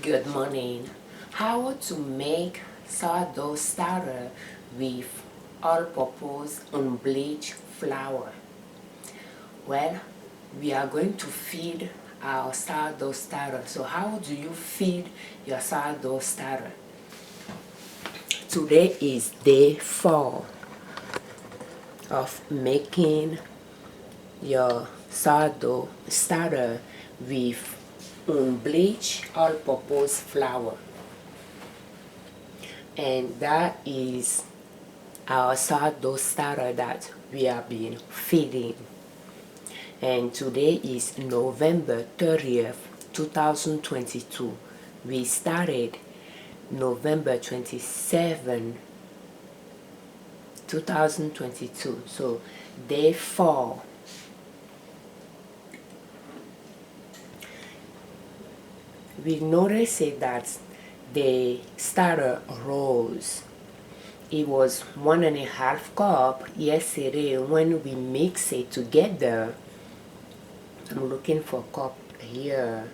Good morning. How to make sourdough starter with all-purpose unbleached flour? Well, we are going to feed our sourdough starter. So how do you feed your sourdough starter? Today is day 4 of making your sourdough starter with unbleached all-purpose flour, and that is our sourdough starter that we have been feeding. And today is November 30th 2022. We started November 27 2022, so day 4. We noticed that the starter rose. It was 1.5 cup yesterday. When we mix it together, I'm looking for a cup here,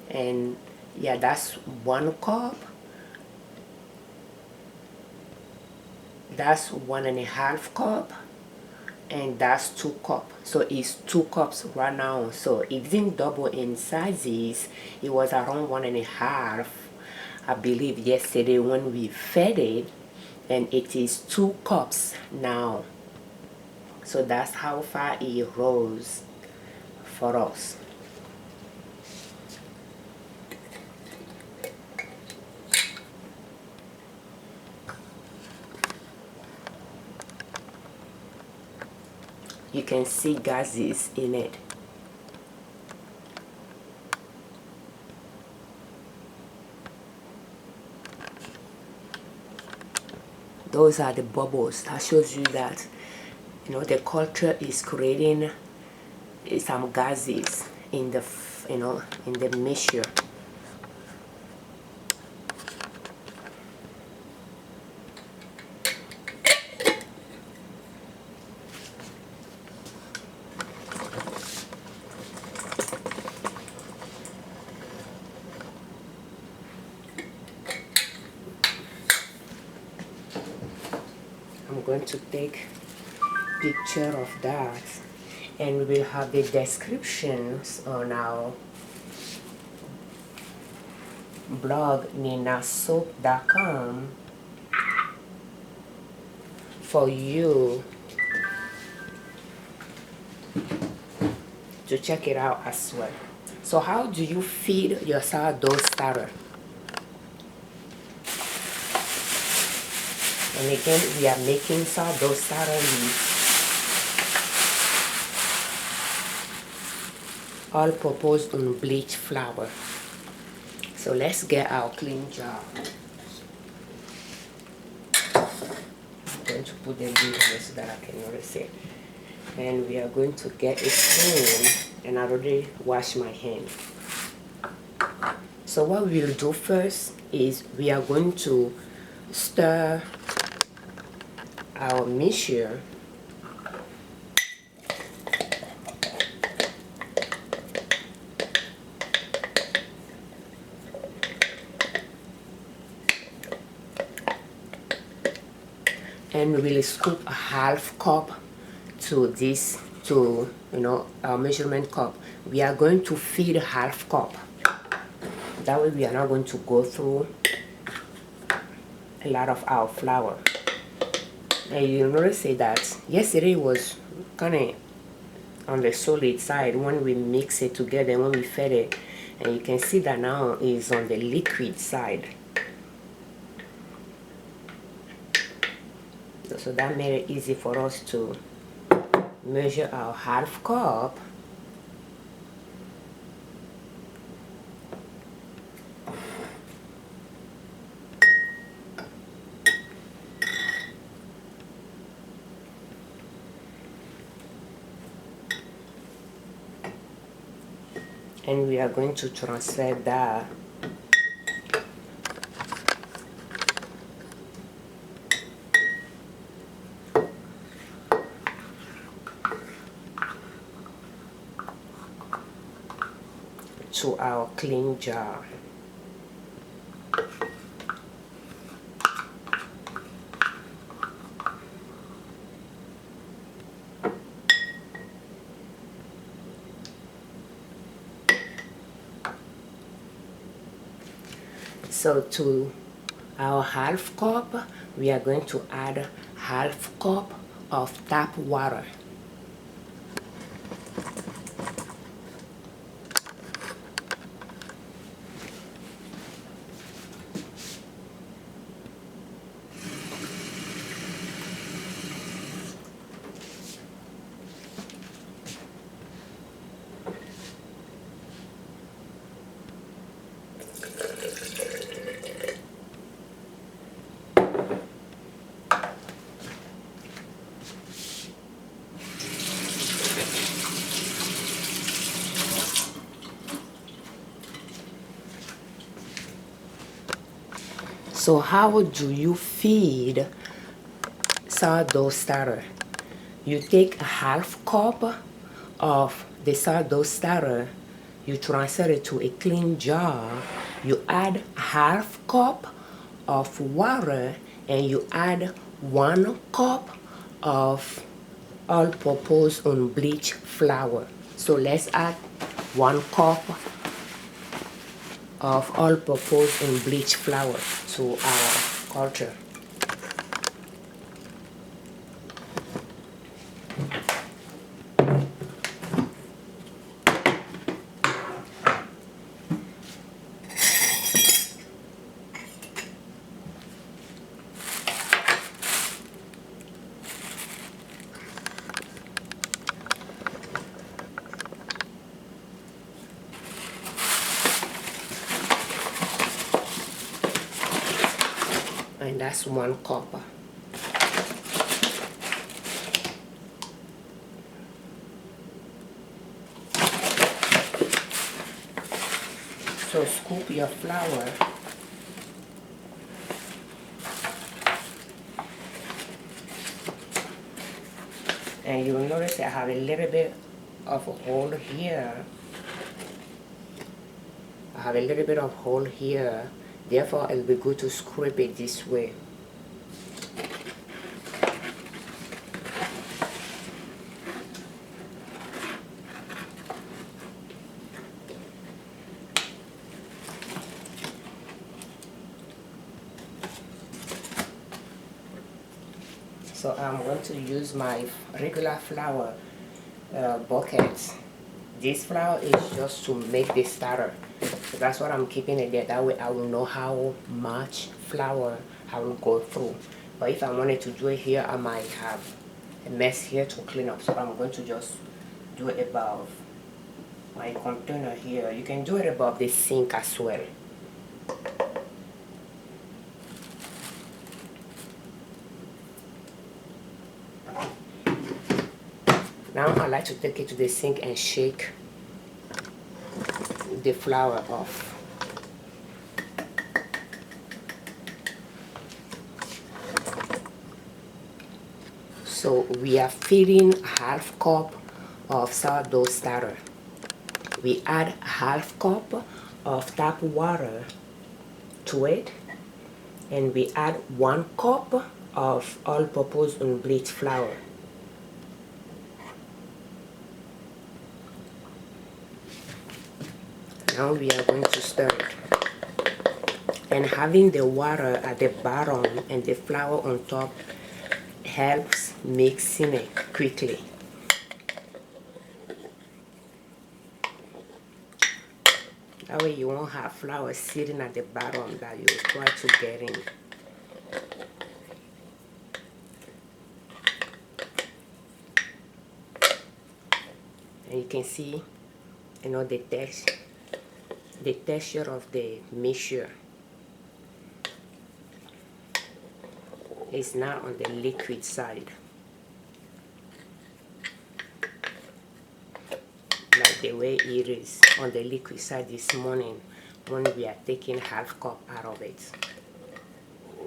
and yeah, that's 1 cup. That's 1.5 cup, and that's 2 cups. So it's 2 cups right now. So it didn't double in sizes. It was around 1.5, I believe, yesterday when we fed it, and it is 2 cups now. So that's how far it rose for us. You can see gases in it. Those are the bubbles. That shows you that, the culture is creating some gases in the in the mixture. I'm going to take picture of that, and we'll have the descriptions on our blog ninasoap.com for you to check it out as well. So how do you feed your sourdough starter? And again, we are making sourdough starter with all-purpose unbleached flour. So let's get our clean jar. I'm going to put the lid here so that I can notice it. And we are going to get it clean, and I already washed my hand. So what we'll do first is we are going to stir our mixture and we'll scoop a 1/2 cup to this, our measurement cup. We are going to feed 1/2 cup. That way we are not going to go through a lot of our flour. And you'll notice that yesterday was kind of on the solid side when we mix it together, when we fed it, and you can see that now is on the liquid side. So that made it easy for us to measure our 1/2 cup. And we are going to transfer that to our clean jar. So to our half cup, we are going to add half cup of tap water. So how do you feed sourdough starter? You take a half cup of the sourdough starter, you transfer it to a clean jar, you add half cup of water, and you add 1 cup of all-purpose unbleached flour. So let's add 1 cup of all-purpose unbleached flour to our culture. And that's 1 cup. So scoop your flour and you'll notice I have a little bit of a hole here. I have a little bit of hole here, therefore it'll be good to scrape it this way. So I'm going to use my regular flour bucket. This flour is just to make the starter. So that's what I'm keeping it there. That way I will know how much flour I will go through. But if I wanted to do it here, I might have a mess here to clean up. So I'm going to just do it above my container here. You can do it above the sink as well. Now I like to take it to the sink and shake the flour off. So we are feeding half cup of sourdough starter. We add half cup of tap water to it, and we add 1 cup of all-purpose unbleached flour. Now we are going to stir it. And having the water at the bottom and the flour on top helps mixing it quickly. That way you won't have flour sitting at the bottom that you try to get in. And you can see, you know, the texture of the mixture is not on the liquid side, like the way it is on the liquid side this morning when we are taking half cup out of it.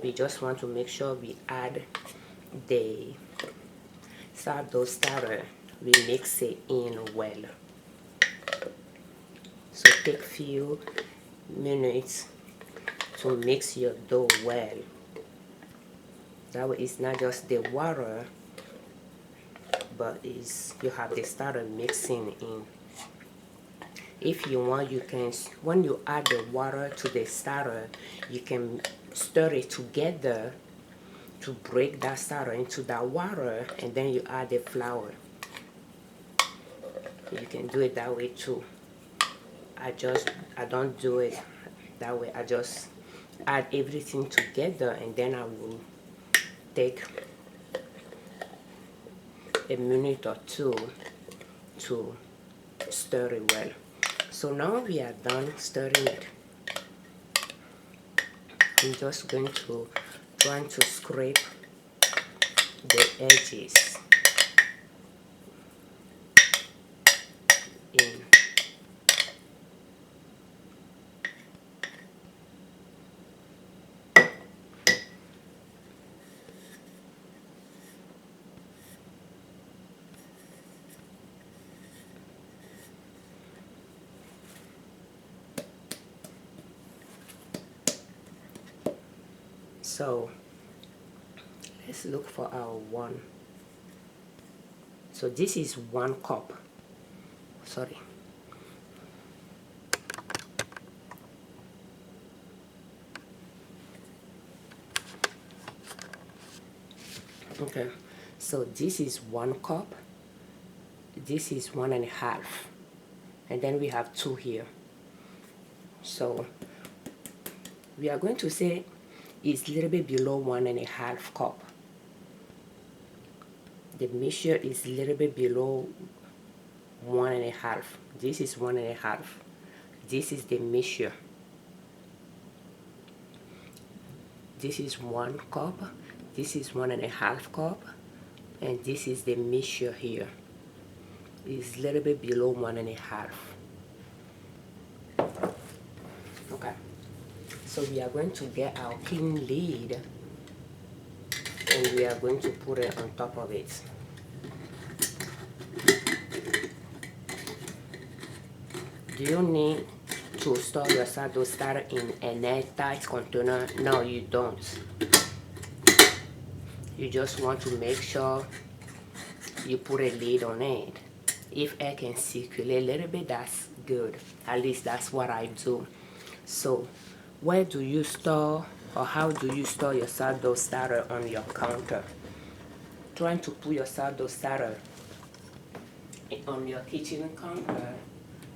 We just want to make sure we add the sourdough starter, we mix it in well. So take few minutes to mix your dough well. That way it's not just the water, but you have the starter mixing in. If you want, you can, when you add the water to the starter, you can stir it together to break that starter into that water, and then you add the flour. You can do it that way too. I don't do it that way. I just add everything together, and then I will take a minute or two to stir it well. So now we are done stirring it. I'm just going to try to scrape the edges in. So let's look for our one. So this is 1 cup. Sorry. Okay. So this is 1 cup. This is 1.5. And then we have 2 here. So we are going to say it's a little bit below 1.5 cup. The mixture is a little bit below 1.5. This is 1.5. This is the mixture. This is 1 cup. This is 1.5 cup. And this is the mixture here. It's a little bit below 1.5. Okay. So we are going to get our clean lid, and we are going to put it on top of it. Do you need to store your sourdough starter in an airtight container? No, you don't. You just want to make sure you put a lid on it. If air can circulate a little bit, that's good. At least that's what I do. So where do you store, or how do you store your sourdough starter on your counter? Trying to put your sourdough starter on your kitchen counter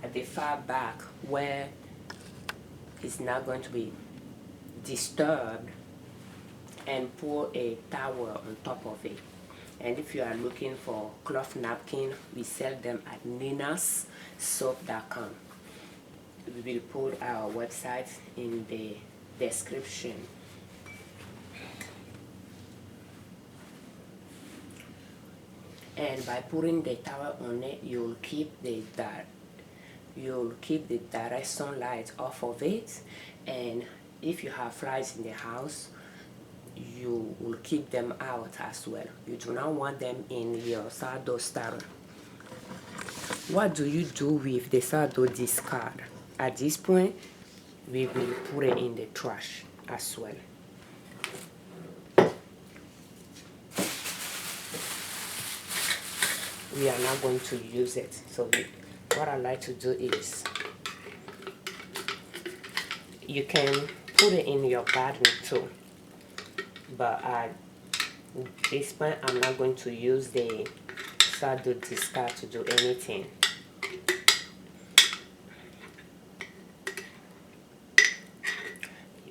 at the far back where it's not going to be disturbed, and pour a towel on top of it. And if you are looking for cloth napkin, we sell them at ninassoap.com. We will put our website in the description. And by putting the towel on it, you'll keep the direct sunlight off of it. And if you have flies in the house, you will keep them out as well. You do not want them in your sourdough starter. What do you do with the sourdough discard? At this point, we will put it in the trash as well. We are not going to use it. So what I like to do is, you can put it in your garden too, but at this point I'm not going to use the sourdough discard to do anything.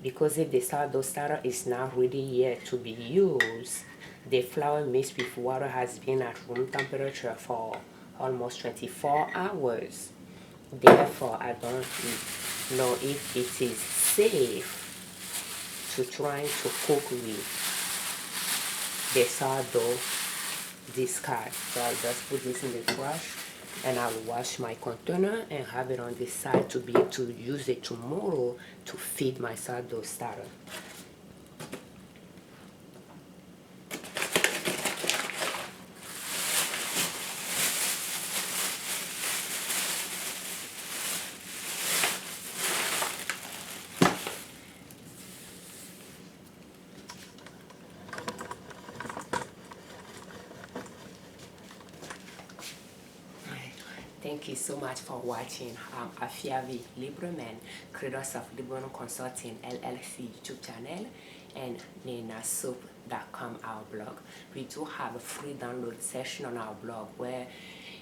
Because if the sourdough starter is not ready yet to be used, the flour mixed with water has been at room temperature for almost 24 hours. Therefore, I don't know if it is safe to try to cook with the sourdough discard. So I'll just put this in the trash, and I'll wash my container and have it on the side to be able to use it tomorrow to feed my sourdough starter. Thank Thank you so much for watching. I'm Afiavi Liberman, creators of Liberman Consulting L.L.C YouTube channel and ninasoup.com, our blog. We do have a free download session on our blog where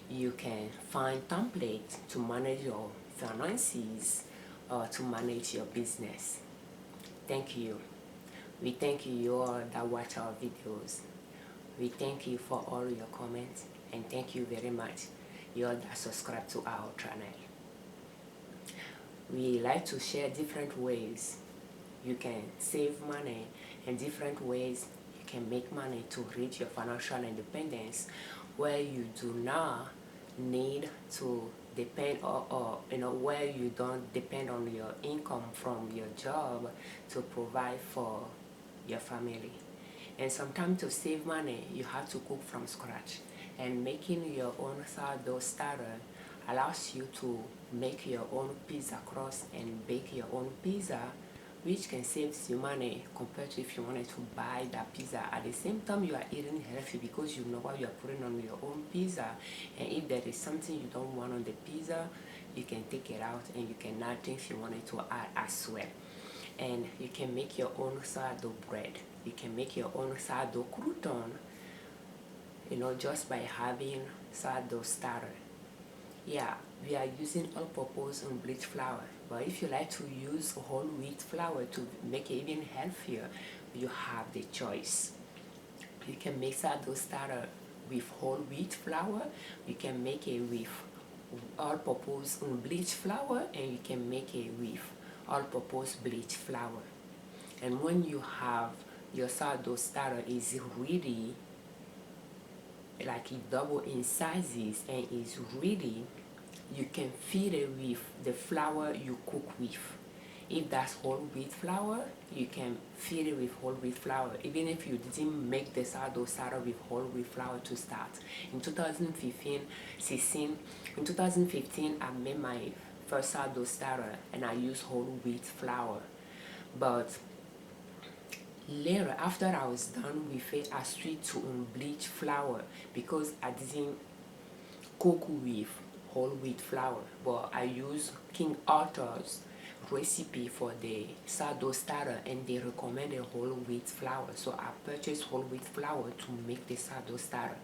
you can find templates to manage your finances or to manage your business. Thank you. We thank you all that watch our videos. We thank you for all your comments and thank you very much you all that subscribe to our channel. We like to share different ways you can save money and different ways you can make money to reach your financial independence, where you do not need to depend or where you don't depend on your income from your job to provide for your family. And sometimes to save money you have to cook from scratch, and making your own sourdough starter allows you to make your own pizza crust and bake your own pizza, which can save you money compared to if you wanted to buy that pizza. At the same time, you are eating healthy because you know what you are putting on your own pizza, and if there is something you don't want on the pizza, you can take it out and you can add things you wanted to add as well. And you can make your own sourdough bread, you can make your own sourdough crouton, just by having sourdough starter. Yeah, we are using all-purpose unbleached flour, but if you like to use whole wheat flour to make it even healthier, you have the choice. You can make sourdough starter with whole wheat flour, you can make it with all-purpose unbleached flour, and you can make it with all-purpose bleached flour. And when you have your sourdough starter is ready, like it double in sizes and is ready, you can feed it with the flour you cook with. If that's whole wheat flour, you can feed it with whole wheat flour, even if you didn't make the sourdough starter with whole wheat flour to start. In 2015, I made my first sourdough starter and I used whole wheat flour. But later, after I was done with it, I switched to unbleached flour because I didn't cook with whole wheat flour, but I used King Arthur's recipe for the sourdough starter and they recommended whole wheat flour, so I purchased whole wheat flour to make the sourdough starter.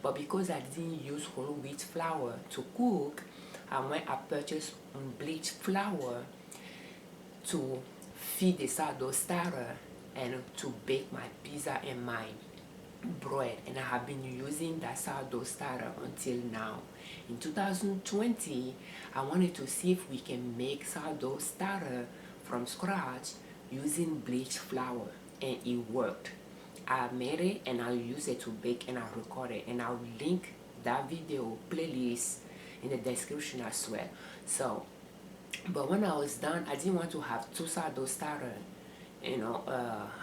But because I didn't use whole wheat flour to cook, I purchased unbleached flour to feed the sourdough starter and to bake my pizza and my bread, and I have been using that sourdough starter until now. In 2020, I wanted to see if we can make sourdough starter from scratch using bleached flour, and it worked. I made it and I'll use it to bake and I'll record it, and I'll link that video playlist in the description as well. So, but when I was done, I didn't want to have two sourdough starter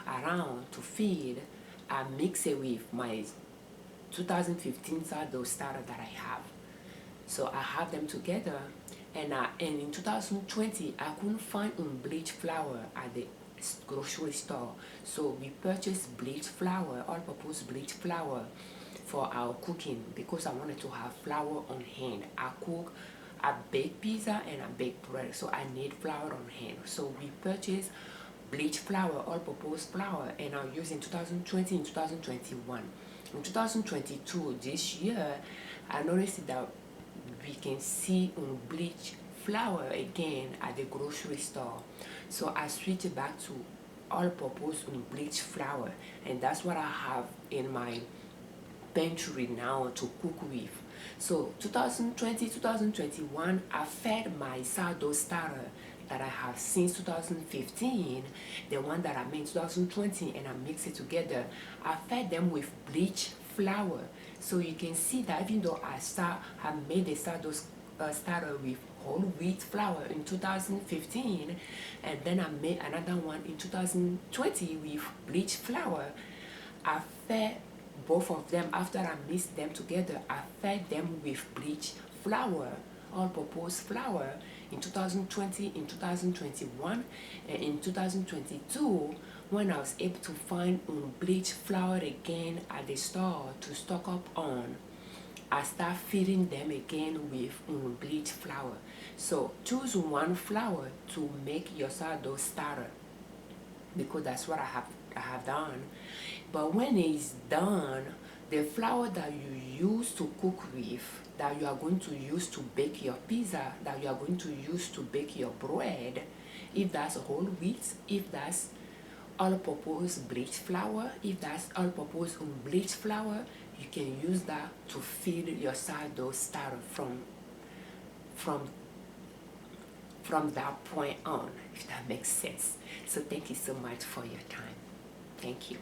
around to feed. I mix it with my 2015 sourdough starter that I have. So I have them together, and in 2020 I couldn't find unbleached flour at the grocery store. So we purchased bleached flour, all-purpose bleached flour for our cooking because I wanted to have flour on hand. I bake pizza and I bake bread, so I need flour on hand. So we purchased bleached flour, all-purpose flour, and I'll use in 2020 and 2021. In 2022, this year, I noticed that we can see unbleached flour again at the grocery store. So I switched back to all-purpose unbleached flour, and that's what I have in my pantry now to cook with. So 2020, 2021, I fed my sourdough starter that I have since 2015, the one that I made in 2020, and I mix it together. I fed them with bleached flour. So you can see that even though I made the sourdough starter with whole wheat flour in 2015, and then I made another one in 2020 with bleached flour, I fed both of them. After I mixed them together, I fed them with bleached flour, all-purpose flour, in 2020, in 2021, and in 2022, when I was able to find unbleached flour again at the store to stock up on, I start feeding them again with unbleached flour. So choose one flour to make your sourdough starter, because that's what I have done. But when it's done, the flour that you use to cook with, that you are going to use to bake your pizza, that you are going to use to bake your bread, if that's whole wheat, if that's all-purpose bleached flour, if that's all-purpose unbleached flour, you can use that to feed your sourdough starter from that point on, if that makes sense. So thank you so much for your time. Thank you.